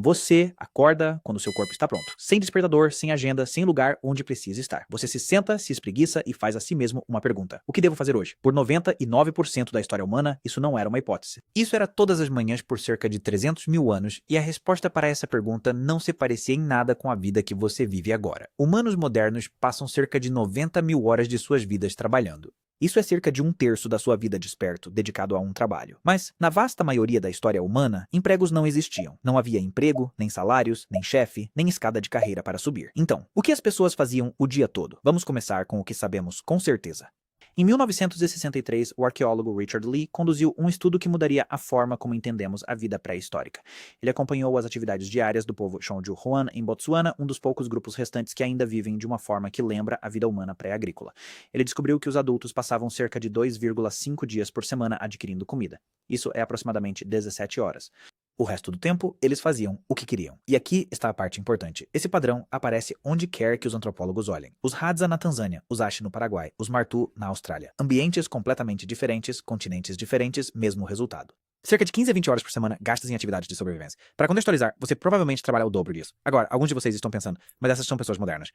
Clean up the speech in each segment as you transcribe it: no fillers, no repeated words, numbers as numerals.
Você acorda quando seu corpo está pronto, sem despertador, sem agenda, sem lugar onde precisa estar. Você se senta, se espreguiça e faz a si mesmo uma pergunta: o que devo fazer hoje? Por 99% da história humana, isso não era uma hipótese. Isso era todas as manhãs por cerca de 300 mil anos, e a resposta para essa pergunta não se parecia em nada com a vida que você vive agora. Humanos modernos passam cerca de 90 mil horas de suas vidas trabalhando. Isso é cerca de 1/3 da sua vida desperto, dedicado a um trabalho. Mas, na vasta maioria da história humana, empregos não existiam. Não havia emprego, nem salários, nem chefe, nem escada de carreira para subir. Então, o que as pessoas faziam o dia todo? Vamos começar com o que sabemos com certeza. Em 1963, o arqueólogo Richard Lee conduziu um estudo que mudaria a forma como entendemos a vida pré-histórica. Ele acompanhou as atividades diárias do povo Chonju-Hoan em Botsuana, um dos poucos grupos restantes que ainda vivem de uma forma que lembra a vida humana pré-agrícola. Ele descobriu que os adultos passavam cerca de 2,5 dias por semana adquirindo comida. Isso é aproximadamente 17 horas. O resto do tempo, eles faziam o que queriam. E aqui está a parte importante. Esse padrão aparece onde quer que os antropólogos olhem. Os Hadza na Tanzânia, os Ashi no Paraguai, os Martu na Austrália. Ambientes completamente diferentes, continentes diferentes, mesmo resultado. Cerca de 15 a 20 horas por semana gastas em atividades de sobrevivência. Para contextualizar, você provavelmente trabalha o dobro disso. Agora, alguns de vocês estão pensando, mas essas são pessoas modernas.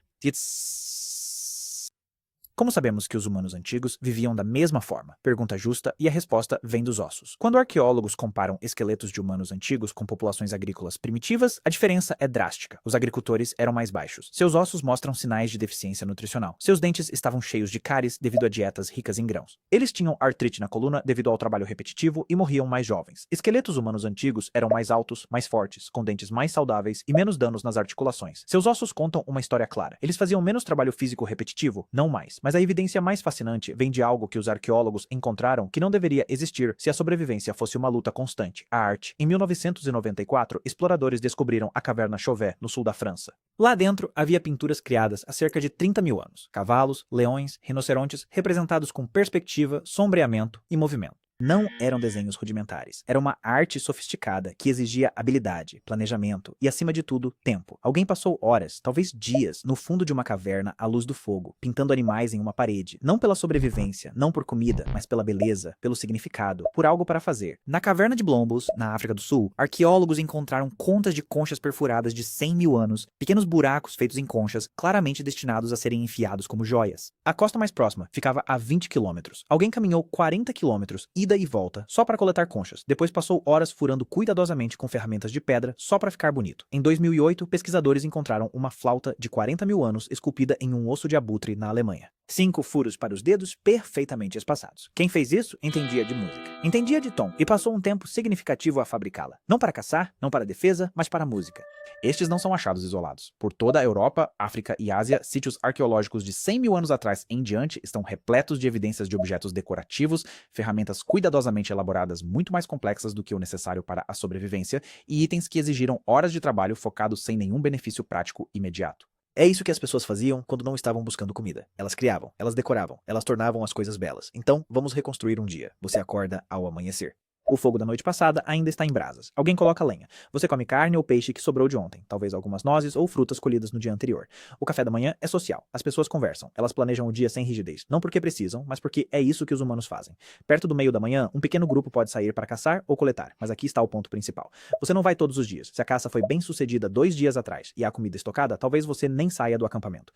Como sabemos que os humanos antigos viviam da mesma forma? Pergunta justa, e a resposta vem dos ossos. Quando arqueólogos comparam esqueletos de humanos antigos com populações agrícolas primitivas, a diferença é drástica. Os agricultores eram mais baixos. Seus ossos mostram sinais de deficiência nutricional. Seus dentes estavam cheios de cáries devido a dietas ricas em grãos. Eles tinham artrite na coluna devido ao trabalho repetitivo e morriam mais jovens. Esqueletos humanos antigos eram mais altos, mais fortes, com dentes mais saudáveis e menos danos nas articulações. Seus ossos contam uma história clara. Eles faziam menos trabalho físico repetitivo? Não mais. Mas a evidência mais fascinante vem de algo que os arqueólogos encontraram que não deveria existir se a sobrevivência fosse uma luta constante: a arte. Em 1994, exploradores descobriram a caverna Chauvet, no sul da França. Lá dentro havia pinturas criadas há cerca de 30 mil anos. Cavalos, leões, rinocerontes, representados com perspectiva, sombreamento e movimento. Não eram desenhos rudimentares. Era uma arte sofisticada que exigia habilidade, planejamento e, acima de tudo, tempo. Alguém passou horas, talvez dias, no fundo de uma caverna à luz do fogo, pintando animais em uma parede. Não pela sobrevivência, não por comida, mas pela beleza, pelo significado, por algo para fazer. Na caverna de Blombos, na África do Sul, arqueólogos encontraram contas de conchas perfuradas de 100 mil anos, pequenos buracos feitos em conchas, claramente destinados a serem enfiados como joias. A costa mais próxima ficava a 20 quilômetros. Alguém caminhou 40 quilômetros, ida e volta, só para coletar conchas. Depois passou horas furando cuidadosamente com ferramentas de pedra, só para ficar bonito. Em 2008, pesquisadores encontraram uma flauta de 40 mil anos esculpida em um osso de abutre na Alemanha. 5 furos para os dedos perfeitamente espaçados. Quem fez isso entendia de música, entendia de tom e passou um tempo significativo a fabricá-la. Não para caçar, não para defesa, mas para a música. Estes não são achados isolados. Por toda a Europa, África e Ásia, sítios arqueológicos de 100 mil anos atrás em diante estão repletos de evidências de objetos decorativos, ferramentas cuidadosamente elaboradas muito mais complexas do que o necessário para a sobrevivência e itens que exigiram horas de trabalho focados sem nenhum benefício prático imediato. É isso que as pessoas faziam quando não estavam buscando comida. Elas criavam, elas decoravam, elas tornavam as coisas belas. Então, vamos reconstruir um dia. Você acorda ao amanhecer. O fogo da noite passada ainda está em brasas. Alguém coloca lenha. Você come carne ou peixe que sobrou de ontem, talvez algumas nozes ou frutas colhidas no dia anterior. O café da manhã é social. As pessoas conversam. Elas planejam o dia sem rigidez. Não porque precisam, mas porque é isso que os humanos fazem. Perto do meio da manhã, um pequeno grupo pode sair para caçar ou coletar. Mas aqui está o ponto principal. Você não vai todos os dias. Se a caça foi bem sucedida 2 dias atrás e há comida estocada, talvez você nem saia do acampamento.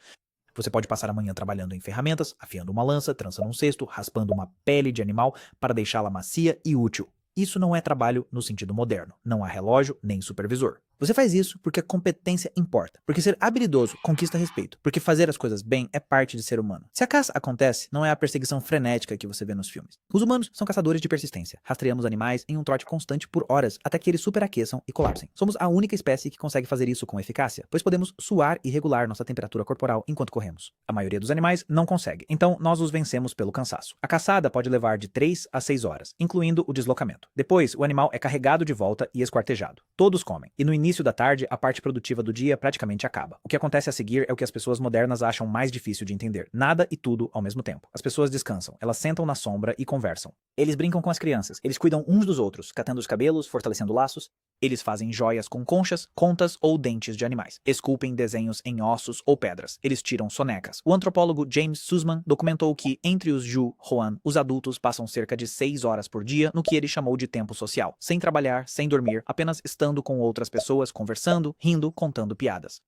Você pode passar a manhã trabalhando em ferramentas, afiando uma lança, trançando um cesto, raspando uma pele de animal para deixá-la macia e útil. Isso não é trabalho no sentido moderno. Não há relógio nem supervisor. Você faz isso porque a competência importa, porque ser habilidoso conquista respeito, porque fazer as coisas bem é parte de ser humano. Se a caça acontece, não é a perseguição frenética que você vê nos filmes. Os humanos são caçadores de persistência. Rastreamos animais em um trote constante por horas, até que eles superaqueçam e colapsem. Somos a única espécie que consegue fazer isso com eficácia, pois podemos suar e regular nossa temperatura corporal enquanto corremos. A maioria dos animais não consegue, então nós os vencemos pelo cansaço. A caçada pode levar de 3 a 6 horas, incluindo o deslocamento. Depois, o animal é carregado de volta e esquartejado. Todos comem, e no início da tarde, a parte produtiva do dia praticamente acaba. O que acontece a seguir é o que as pessoas modernas acham mais difícil de entender. Nada e tudo ao mesmo tempo. As pessoas descansam, elas sentam na sombra e conversam. Eles brincam com as crianças, eles cuidam uns dos outros, catando os cabelos, fortalecendo laços. Eles fazem joias com conchas, contas ou dentes de animais. Esculpem desenhos em ossos ou pedras. Eles tiram sonecas. O antropólogo James Sussman documentou que, entre os Zhu-Hoan, os adultos passam cerca de 6 horas por dia no que ele chamou de tempo social. Sem trabalhar, sem dormir, apenas estando com outras pessoas pessoas, conversando, rindo, contando piadas.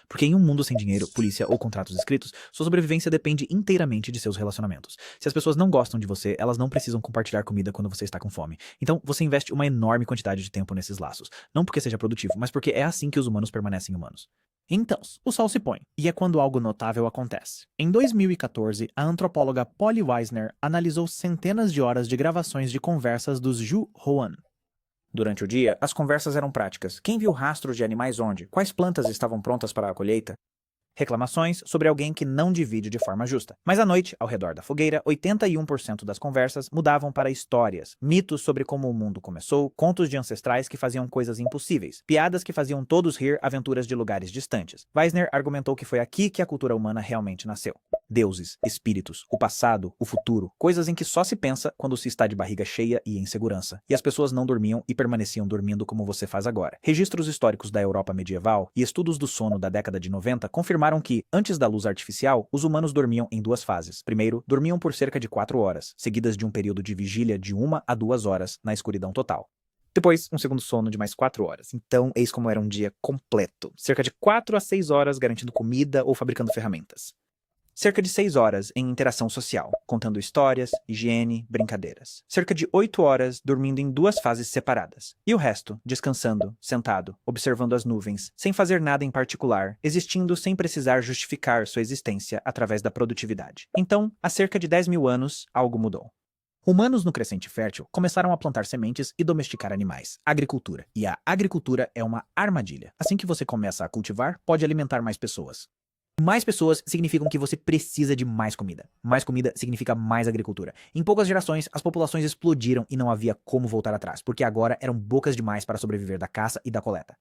Porque em um mundo sem dinheiro, polícia ou contratos escritos, sua sobrevivência depende inteiramente de seus relacionamentos. Se as pessoas não gostam de você, elas não precisam compartilhar comida quando você está com fome. Então, você investe uma enorme quantidade de tempo nesses laços. Não porque seja produtivo, mas porque é assim que os humanos permanecem humanos. Então, o sol se põe, e é quando algo notável acontece. Em 2014, a antropóloga Polly Weisner analisou centenas de horas de gravações de conversas dos Zhu Huan. Durante o dia, as conversas eram práticas. Quem viu rastros de animais onde? Quais plantas estavam prontas para a colheita? Reclamações sobre alguém que não divide de forma justa. Mas à noite, ao redor da fogueira, 81% das conversas mudavam para histórias, mitos sobre como o mundo começou, contos de ancestrais que faziam coisas impossíveis, piadas que faziam todos rir, aventuras de lugares distantes. Weisner argumentou que foi aqui que a cultura humana realmente nasceu. Deuses, espíritos, o passado, o futuro, coisas em que só se pensa quando se está de barriga cheia e em segurança. E as pessoas não dormiam e permaneciam dormindo como você faz agora. Registros históricos da Europa medieval e estudos do sono da década de 90 confirmaram que, antes da luz artificial, os humanos dormiam em duas fases. Primeiro, dormiam por cerca de 4 horas, seguidas de um período de vigília de 1 a 2 horas na escuridão total. Depois, um segundo sono de mais 4 horas. Então, eis como era um dia completo. Cerca de 4 a 6 horas garantindo comida ou fabricando ferramentas. Cerca de 6 horas em interação social, contando histórias, higiene, brincadeiras. Cerca de 8 horas dormindo em duas fases separadas. E o resto, descansando, sentado, observando as nuvens, sem fazer nada em particular, existindo sem precisar justificar sua existência através da produtividade. Então, há cerca de 10 mil anos, algo mudou. Humanos no Crescente Fértil começaram a plantar sementes e domesticar animais. Agricultura. E a agricultura é uma armadilha. Assim que você começa a cultivar, pode alimentar mais pessoas. Mais pessoas significam que você precisa de mais comida. Mais comida significa mais agricultura. Em poucas gerações, as populações explodiram e não havia como voltar atrás, porque agora eram bocas demais para sobreviver da caça e da coleta.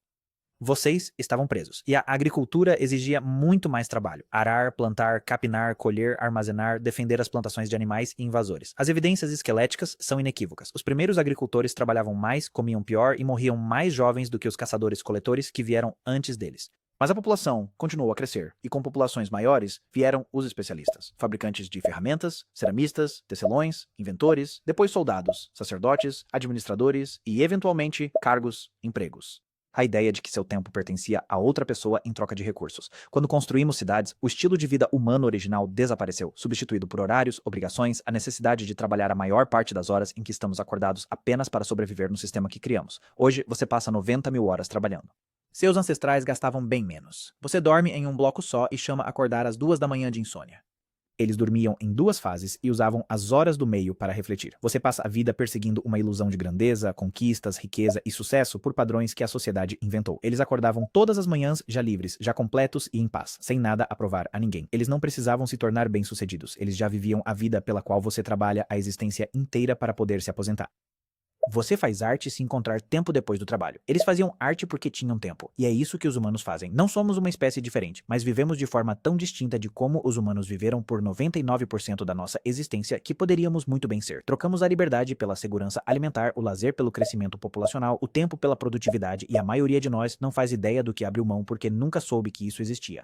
Vocês estavam presos, e a agricultura exigia muito mais trabalho. Arar, plantar, capinar, colher, armazenar, defender as plantações de animais e invasores. As evidências esqueléticas são inequívocas. Os primeiros agricultores trabalhavam mais, comiam pior e morriam mais jovens do que os caçadores-coletores que vieram antes deles. Mas a população continuou a crescer, e com populações maiores vieram os especialistas, fabricantes de ferramentas, ceramistas, tecelões, inventores, depois soldados, sacerdotes, administradores e, eventualmente, cargos, empregos. A ideia de que seu tempo pertencia a outra pessoa em troca de recursos. Quando construímos cidades, o estilo de vida humano original desapareceu, substituído por horários, obrigações, a necessidade de trabalhar a maior parte das horas em que estamos acordados apenas para sobreviver no sistema que criamos. Hoje, você passa 90 mil horas trabalhando. Seus ancestrais gastavam bem menos. Você dorme em um bloco só e chama acordar às 2 da manhã de insônia. Eles dormiam em duas fases e usavam as horas do meio para refletir. Você passa a vida perseguindo uma ilusão de grandeza, conquistas, riqueza e sucesso por padrões que a sociedade inventou. Eles acordavam todas as manhãs já livres, já completos e em paz, sem nada a provar a ninguém. Eles não precisavam se tornar bem-sucedidos. Eles já viviam a vida pela qual você trabalha a existência inteira para poder se aposentar. Você faz arte se encontrar tempo depois do trabalho. Eles faziam arte porque tinham tempo. E é isso que os humanos fazem. Não somos uma espécie diferente, mas vivemos de forma tão distinta de como os humanos viveram por 99% da nossa existência que poderíamos muito bem ser. Trocamos a liberdade pela segurança alimentar, o lazer pelo crescimento populacional, o tempo pela produtividade e a maioria de nós não faz ideia do que abriu mão porque nunca soube que isso existia.